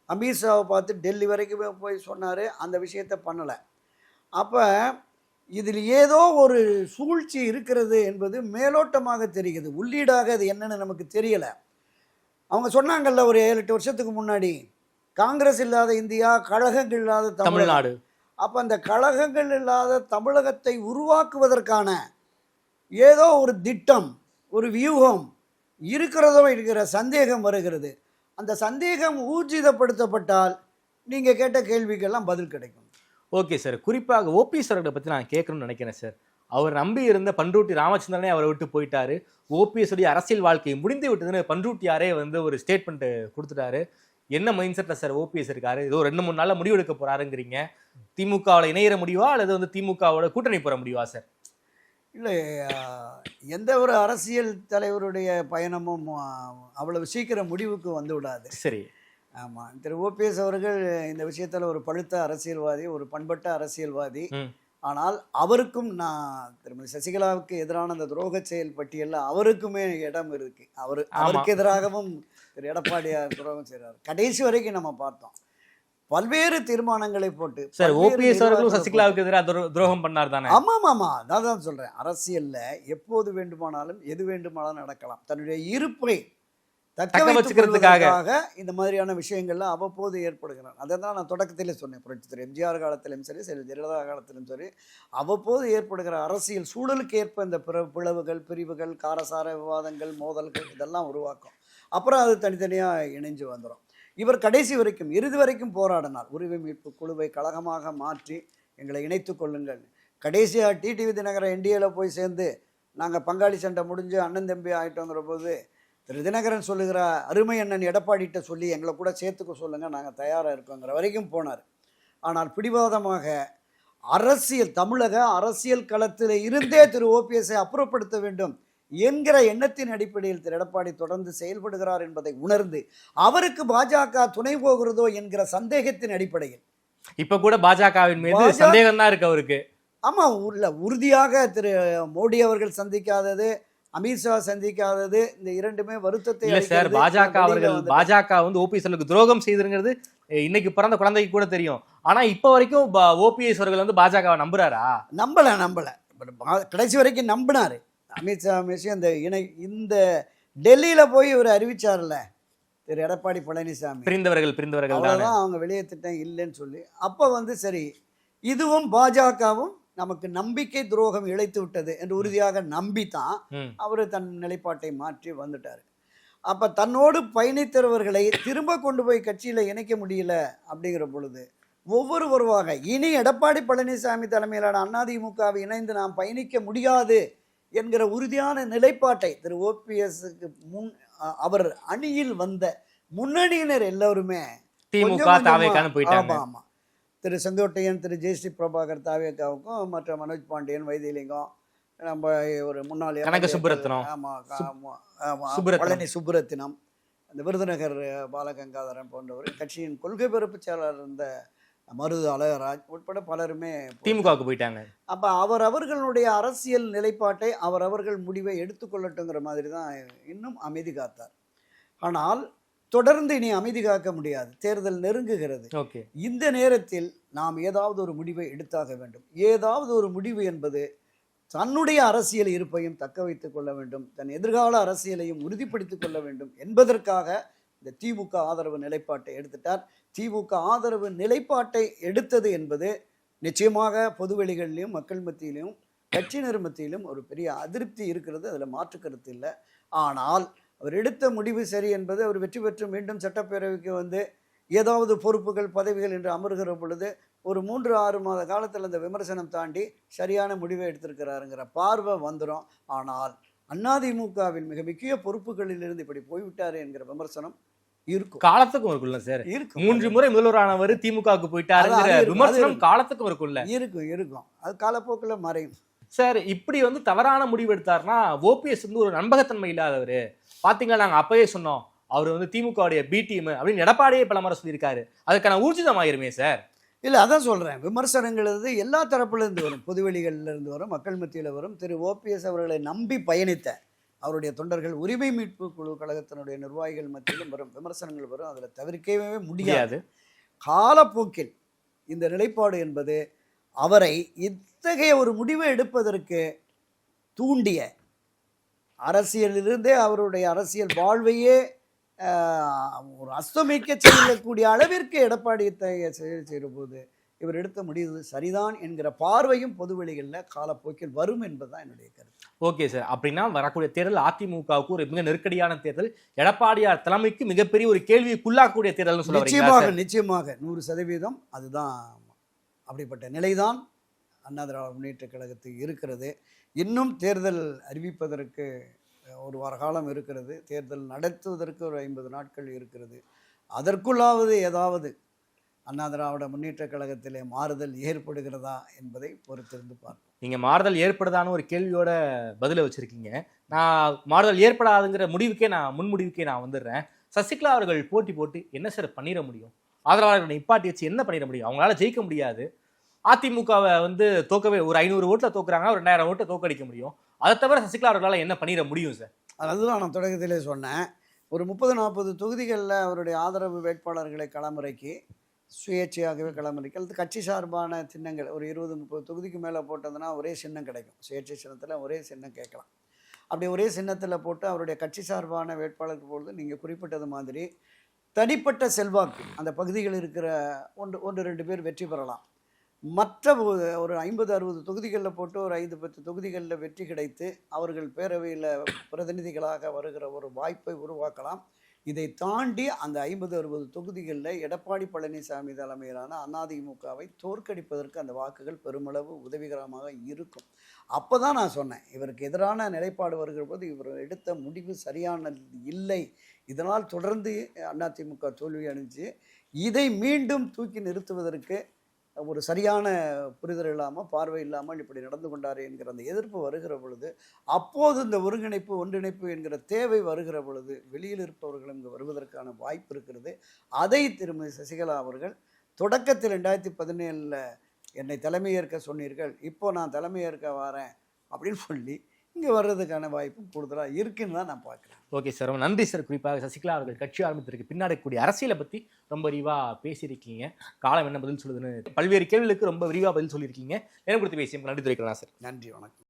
[SPEAKER 6] அமித்ஷாவை பார்த்து டெல்லி வரைக்கும் போய் சொன்னார். அந்த விஷயத்தை பண்ணலை. அப்போ இதில் ஏதோ ஒரு சூழ்ச்சி இருக்கிறது என்பது மேலோட்டமாக தெரிகிறது. உள்ளீடாக அது என்னன்னு நமக்கு தெரியலை. அவங்க சொன்னாங்கல்ல ஒரு 7-8 வருஷத்துக்கு முன்னாடி, காங்கிரஸ் இல்லாத இந்தியா, கழகங்கள் இல்லாத தமிழ்நாடு. அப்போ அந்த கழகங்கள் இல்லாத தமிழகத்தை உருவாக்குவதற்கான ஏதோ ஒரு திட்டம், ஒரு வியூகம் இருக்கிறதோ இருக்கிற சந்தேகம் வருகிறது. அந்த சந்தேகம் ஊர்ஜிதப்படுத்தப்பட்டால் நீங்கள் கேட்ட கேள்விக்கெல்லாம் பதில் கிடைக்கும்.
[SPEAKER 5] ஓகே சார், குறிப்பாக ஓபிஎஸ் அவர்களை பற்றி நான் கேட்கணும்னு நினைக்கிறேன் சார். அவர் நம்பி இருந்த பண்ருட்டி ராமச்சந்திரனே அவரை விட்டு போயிட்டாரு. ஓபிஎஸ் உடைய அரசியல் வாழ்க்கை முடிந்து விட்டதுன்னு பண்ருட்டியாரே ஒரு ஸ்டேட்மெண்ட் கொடுத்துட்டாரு. என்ன மைண்ட் செட்டில் சார் ஓபிஎஸ் இருக்காரு? ஏதோ 2-3 நாளில் முடிவு எடுக்க போறாருங்கிறீங்க. திமுகவில் இணையிற முடிவா அல்லது திமுகவோட கூட்டணி போற முடிவா சார்?
[SPEAKER 6] இல்லை, எந்த ஒரு அரசியல் தலைவருடைய பயணமும் அவ்வளவு சீக்கிரம் முடிவுக்கு வந்து விடாது.
[SPEAKER 5] சரி,
[SPEAKER 6] ஆமாம். திரு ஓபிஎஸ் அவர்கள் இந்த விஷயத்தில் ஒரு பழுத்த அரசியல்வாதி, ஒரு பண்பட்ட அரசியல்வாதி. ஆனால் அவருக்கும் நான் திருமதி சசிகலாவுக்கு எதிரான அந்த துரோக செயல் பட்டியலில் அவருக்குமே இடம் இருக்கு. அவருக்கு எதிராகவும் திரு எடப்பாடியார் துரோகம் செய்கிறார். கடைசி வரைக்கும் நம்ம பார்த்தோம் பல்வேறு தீர்மானங்களை போட்டு.
[SPEAKER 5] சார், ஓபிஎஸ் அவர்களும் சசிகலாவுக்கு எதிராக துரோகம் பண்ணார் தானே?
[SPEAKER 6] ஆமாம், நான் தான் சொல்கிறேன். அரசியலில் எப்போது வேண்டுமானாலும் எது வேண்டுமானாலும் நடக்கலாம். தன்னுடைய இருப்பை தக்க வச்சுக்கிறதுக்காக இந்த மாதிரியான விஷயங்கள்லாம் அவ்வப்போது ஏற்படுகிறார். அதை தான் நான் தொடக்கத்திலே சொன்னேன். புரட்சித்தலைவர் எம்ஜிஆர் காலத்திலும் சரி, ஜெயலலிதா காலத்திலும் சரி, அவ்வப்போது ஏற்படுகிற அரசியல் சூழலுக்கு ஏற்ப இந்த பிளவுகள், பிரிவுகள், காரசார விவாதங்கள், மோதல்கள் இதெல்லாம் உருவாக்கும். அப்புறம் அது தனித்தனியாக இணைஞ்சு வந்துடும். இவர் கடைசி வரைக்கும், இறுதி வரைக்கும் போராடினார். உரிமை மீட்பு குழுவை கழகமாக மாற்றி எங்களை இணைத்து கொள்ளுங்கள். கடைசியாக டிடிவி தினகரன் என்டிஏல போய் சேர்ந்து நாங்கள் பங்காளி சண்டை முடிஞ்சு அண்ணன் தம்பி ஆகிட்டோங்கிற போது திரு தினகரன் சொல்லுகிற அருமை அண்ணன் எடப்பாடிகிட்ட சொல்லி எங்களை கூட சேர்த்துக்க சொல்லுங்கள், நாங்கள் தயாராக இருக்கோங்கிற வரைக்கும் போனார். ஆனால் பிடிவாதமாக தமிழக அரசியல் களத்தில் இருந்தே திரு ஓபிஎஸ்ஐ அப்புறப்படுத்த வேண்டும் என்கிற எண்ணத்தின் அடிப்படையில் திரு எடப்பாடி தொடர்ந்து செயல்படுகிறார் என்பதை உணர்ந்து அவருக்கு பாஜக துணை போகிறதோ என்கிற சந்தேகத்தின் அடிப்படையில்
[SPEAKER 5] இப்ப கூட பாஜகவின் மீது சந்தேகம் தான் இருக்கு அவருக்கு.
[SPEAKER 6] ஆமாம், உறுதியாக திரு மோடி அவர்கள் சந்திக்காதது, அமித்ஷா சந்திக்காதது, இந்த இரண்டுமே வருத்தத்தை.
[SPEAKER 5] இல்ல சார், பாஜக வந்து ஓபிஎஸ் துரோகம் செய்திருங்கிறது இன்னைக்கு பிறந்த குழந்தைக்கு கூட தெரியும். ஆனா இப்ப வரைக்கும் ஓபிஎஸ் அவர்கள் வந்து பாஜகவை நம்புறாரா?
[SPEAKER 6] நம்பல. கடைசி வரைக்கும் நம்பினாரு. அமித்ஷா விஷயம் இந்த டெல்லியில போய் இவர் அறிவிச்சார்ல திரு எடப்பாடி பழனிசாமி,
[SPEAKER 5] பிரிந்தவர்கள்
[SPEAKER 6] தான் அவங்க வெளியேற்றிட்டேன் இல்லைன்னு சொல்லி. அப்போ வந்து சரி, இதுவும் பாஜகவும் நமக்கு நம்பிக்கை துரோகம் இழைத்து விட்டது என்று உறுதியாக நம்பித்தான் அவர் தன் நிலைப்பாட்டை மாற்றி வந்துட்டார். அப்போ தன்னோடு பயணித்தவர்களை திரும்ப கொண்டு போய் கட்சியில் இணைக்க முடியல அப்படிங்கிற பொழுது ஒவ்வொருவருவாக இனி எடப்பாடி பழனிசாமி தலைமையிலான அதிமுகவை இணைந்து நாம் பயணிக்க முடியாது என்கிற உறுதியான நிலைப்பாட்டை திரு ஓபிஎஸ்க்கு முன் அவர் அணியில் வந்த முன்னணியினர் எல்லோருமே
[SPEAKER 5] திமுக தாவேக்கான போயிட்டாங்க.
[SPEAKER 6] ஆமாம், திரு செங்கோட்டையன், திரு ஜெயஸ்ரீ பிரபாகர் தாவேக்காவுக்கும், மற்ற மனோஜ் பாண்டியன், வைத்தியலிங்கம், நம்ம ஒரு முன்னாள் பழனி சுப்புரத்தினம், அந்த விருதுநகர் பாலகங்காதரன் போன்றவர், கட்சியின் கொள்கை பரப்பு செயலாளர் இருந்த மருது அழகராஜ் உட்பட பலருமே
[SPEAKER 5] திமுகவுக்கு போயிட்டாங்க.
[SPEAKER 6] அப்போ அவர்களுடைய அரசியல் நிலைப்பாட்டை அவர்கள் முடிவை எடுத்துக்கொள்ளட்டுங்கிற மாதிரி தான் இன்னும் அமைதி காத்தார். ஆனால் தொடர்ந்து இனி அமைதி காக்க முடியாது, தேர்தல் நெருங்குகிறது. இந்த நேரத்தில் நாம் ஏதாவது ஒரு முடிவை எடுத்தாக வேண்டும். ஏதாவது ஒரு முடிவு என்பது தன்னுடைய அரசியல் இருப்பையும் தக்க வைத்துக் கொள்ள வேண்டும், தன் எதிர்கால அரசியலையும் உறுதிப்படுத்திக் கொள்ள வேண்டும் என்பதற்காக இந்த திமுக ஆதரவு நிலைப்பாட்டை எடுத்துட்டார். திமுக ஆதரவு நிலைப்பாட்டை எடுத்தது என்பது நிச்சயமாக பொதுவெளிகளிலும் மக்கள் மத்தியிலும் கட்சியினர் மத்தியிலும் ஒரு பெரிய அதிருப்தி இருக்கிறது, அதில் மாற்று கருத்து இல்லை. ஆனால் அவர் எடுத்த முடிவு சரி என்பது, அவர் வெற்றி பெற்று மீண்டும் சட்டப்பேரவைக்கு வந்து ஏதாவது பொறுப்புகள் பதவிகள் என்று அமர்கிற பொழுது ஒரு 3-6 மாத காலத்தில் அந்த விமர்சனம் தாண்டி சரியான முடிவை எடுத்திருக்கிறாருங்கிற பார்வை வந்துடும். ஆனால் அதிமுகவில் மிக முக்கிய பொறுப்புகளில் இருந்து இப்படி போய்விட்டாரு என்கிற விமர்சனம் இருக்கும்,
[SPEAKER 5] காலத்துக்கும் இருக்குல்ல சார். 3 முறை முதல்வரானவர் திமுகவுக்கு போயிட்டாருங்கிற விமர்சனம் காலத்துக்கும் இருக்குல்ல.
[SPEAKER 6] இருக்கும் அது காலப்போக்கில் மறையும்
[SPEAKER 5] சார். இப்படி வந்து தவறான முடிவு எடுத்தாருன்னா ஓபிஎஸ் வந்து ஒரு நம்பகத்தன்மை இல்லாதவர். பாத்தீங்களா, நாங்க அப்பவே சொன்னோம் அவர் வந்து திமுகவுடைய பி டீம் அப்படின்னு எடப்பாடியே பல முறை சொல்லியிருக்காரு. அதுக்கான ஊர்ஜிதமாயிருமே சார்.
[SPEAKER 6] இல்லை, அதான் சொல்கிறேன், விமர்சனங்கள் எல்லா தரப்புலேருந்து வரும், பொதுவெளிகளிலிருந்து வரும், மக்கள் மத்தியில் வரும். திரு ஓபிஎஸ் அவர்களை நம்பி பயணித்த அவருடைய தொண்டர்கள், உரிமை மீட்பு குழு கழகத்தினுடைய நிர்வாகிகள் மத்தியிலும் வரும் விமர்சனங்கள் வரும், அதில் தவிர்க்கவே முடியாது. காலப்போக்கில் இந்த நிலைப்பாடு என்பது அவரை இத்தகைய ஒரு முடிவை எடுப்பதற்கு தூண்டிய, அரசியலிருந்தே அவருடைய அரசியல் வாழ்வையே ஒரு அஸ்தமிக்க செய்யக்கூடிய அளவிற்கு எடப்பாடி செயல் செய்கிற போது இவர் எடுத்த முடிவு சரிதான் என்கிற பார்வையும் பொதுவெளிகளில் காலப்போக்கில் வரும் என்பதுதான் என்னுடைய கருத்து.
[SPEAKER 5] ஓகே சார், அப்படின்னா வரக்கூடிய தேர்தல் அதிமுகவுக்கு ஒரு மிக நெருக்கடியான தேர்தல், எடப்பாடியார் தலைமைக்கு மிகப்பெரிய ஒரு கேள்விக்குள்ளாக்கூடிய தேர்தல் சொல்ல
[SPEAKER 6] நிச்சயமாக 100% அதுதான். அப்படிப்பட்ட நிலைதான் அண்ணா திராவிட முன்னேற்ற கழகத்துக்கு இருக்கிறது. இன்னும் தேர்தல் அறிவிப்பதற்கு ஒரு வார காலம் இருக்கிறது, தேர்தல் நடத்துவதற்கு ஒரு 50 நாட்கள் இருக்கிறது. அதற்குள்ளாவது ஏதாவது அண்ணா திராவிட முன்னேற்ற கழகத்திலே மாறுதல் ஏற்படுகிறதா என்பதை பொறுத்திருந்து பார்ப்போம்.
[SPEAKER 5] நீங்கள் மாறுதல் ஏற்படுதான்னு ஒரு கேள்வியோட பதிலை வச்சுருக்கீங்க. நான் மாறுதல் ஏற்படாதுங்கிற முன்முடிவுக்கே நான் வந்துடுறேன். சசிகலா அவர்கள் போட்டு என்ன சார் பண்ணிட முடியும்? ஆதரவாளர்களை நிப்பாட்டி வச்சு என்ன பண்ணிட முடியும்? அவங்களால ஜெயிக்க முடியாது. அதிமுகவை வந்து தோக்கவே ஒரு 500 ஓட்டில் தோக்குறாங்க, ஒரு 2000 ஓட்டை தோக்கடிக்க முடியும். அதை தவிர சசிகலா அவர்களால் என்ன பண்ணிட முடியும் சார்?
[SPEAKER 6] அதுதான் நான் தொடக்கத்திலே சொன்னேன். ஒரு 30-40 தொகுதிகளில் அவருடைய ஆதரவு வேட்பாளர்களை களமிறக்கி, சுயேட்சையாகவே களமிறக்கி, அல்லது கட்சி சார்பான சின்னங்கள் ஒரு 20-30 தொகுதிக்கு மேலே போட்டதுன்னா ஒரே சின்னம் கிடைக்கும். சுயேட்சை சின்னத்தில் ஒரே சின்னம் கேட்கலாம். அப்படி ஒரே சின்னத்தில் போட்டு அவருடைய கட்சி சார்பான வேட்பாளருக்கு பொழுது நீங்கள் குறிப்பிட்டது மாதிரி தனிப்பட்ட செல்வாக்கு அந்த பகுதியில் இருக்கிற ஒன்று 2 பேர் வெற்றி பெறலாம். மற்ற ஒரு 50-60 தொகுதிகளில் போட்டு ஒரு 5-10 தொகுதிகளில் வெற்றி கிடைத்து அவர்கள் பேரவையில் பிரதிநிதிகளாக வருகிற ஒரு வாய்ப்பை உருவாக்கலாம். இதை தாண்டி அந்த 50-60 தொகுதிகளில் எடப்பாடி பழனிசாமி தலைமையிலான அதிமுகவை தோற்கடிப்பதற்கு அந்த வாக்குகள் பெருமளவு உதவிகரமாக இருக்கும். அப்போ தான் நான் சொன்னேன், இவருக்கு எதிரான நிலைப்பாடு வருகிற போது இவர் எடுத்த முடிவு சரியானது இல்லை, இதனால் தொடர்ந்து அதிமுக தோல்வி அடைஞ்சு இதை மீண்டும் தூக்கி நிறுத்துவதற்கு ஒரு சரியான புரிதல் இல்லாமல், பார்வை இல்லாமல் இப்படி நடந்து கொண்டார் என்கிற அந்த எதிர்ப்பு வருகிற பொழுது, அப்போது இந்த ஒருங்கிணைப்பு ஒன்றிணைப்பு என்கிற தேவை வருகிற பொழுது வெளியில் இருப்பவர்கள் இங்கு வருவதற்கான வாய்ப்பு இருக்கிறது. அதை திருமதி சசிகலா அவர்கள் தொடக்கத்தில் 2017 என்னை தலைமையேற்க சொன்னீர்கள், இப்போ நான் தலைமையேற்க வரேன் அப்படின்னு சொல்லி இங்கே வர்றதுக்கான வாய்ப்பும் கூடுதலாக இருக்குன்னு தான் நான் பார்க்குறேன்.
[SPEAKER 5] ஓகே சார், ரொம்ப நன்றி சார். குறிப்பாக சசிகலா அவர்கள் கட்சி ஆரம்பித்திருக்கு பின்னாடி கூடிய அரசியலை பற்றி ரொம்ப விரிவாக பேசியிருக்கீங்க. காலம் என்ன பதில் சொல்லுதுன்னு பல்வேறு கேள்விகளுக்கு ரொம்ப விரிவாக பதில் சொல்லியிருக்கீங்க. நேரம் கொடுத்து பேசி நன்றி தெரிவிக்கிறேன் சார்.
[SPEAKER 6] நன்றி, வணக்கம்.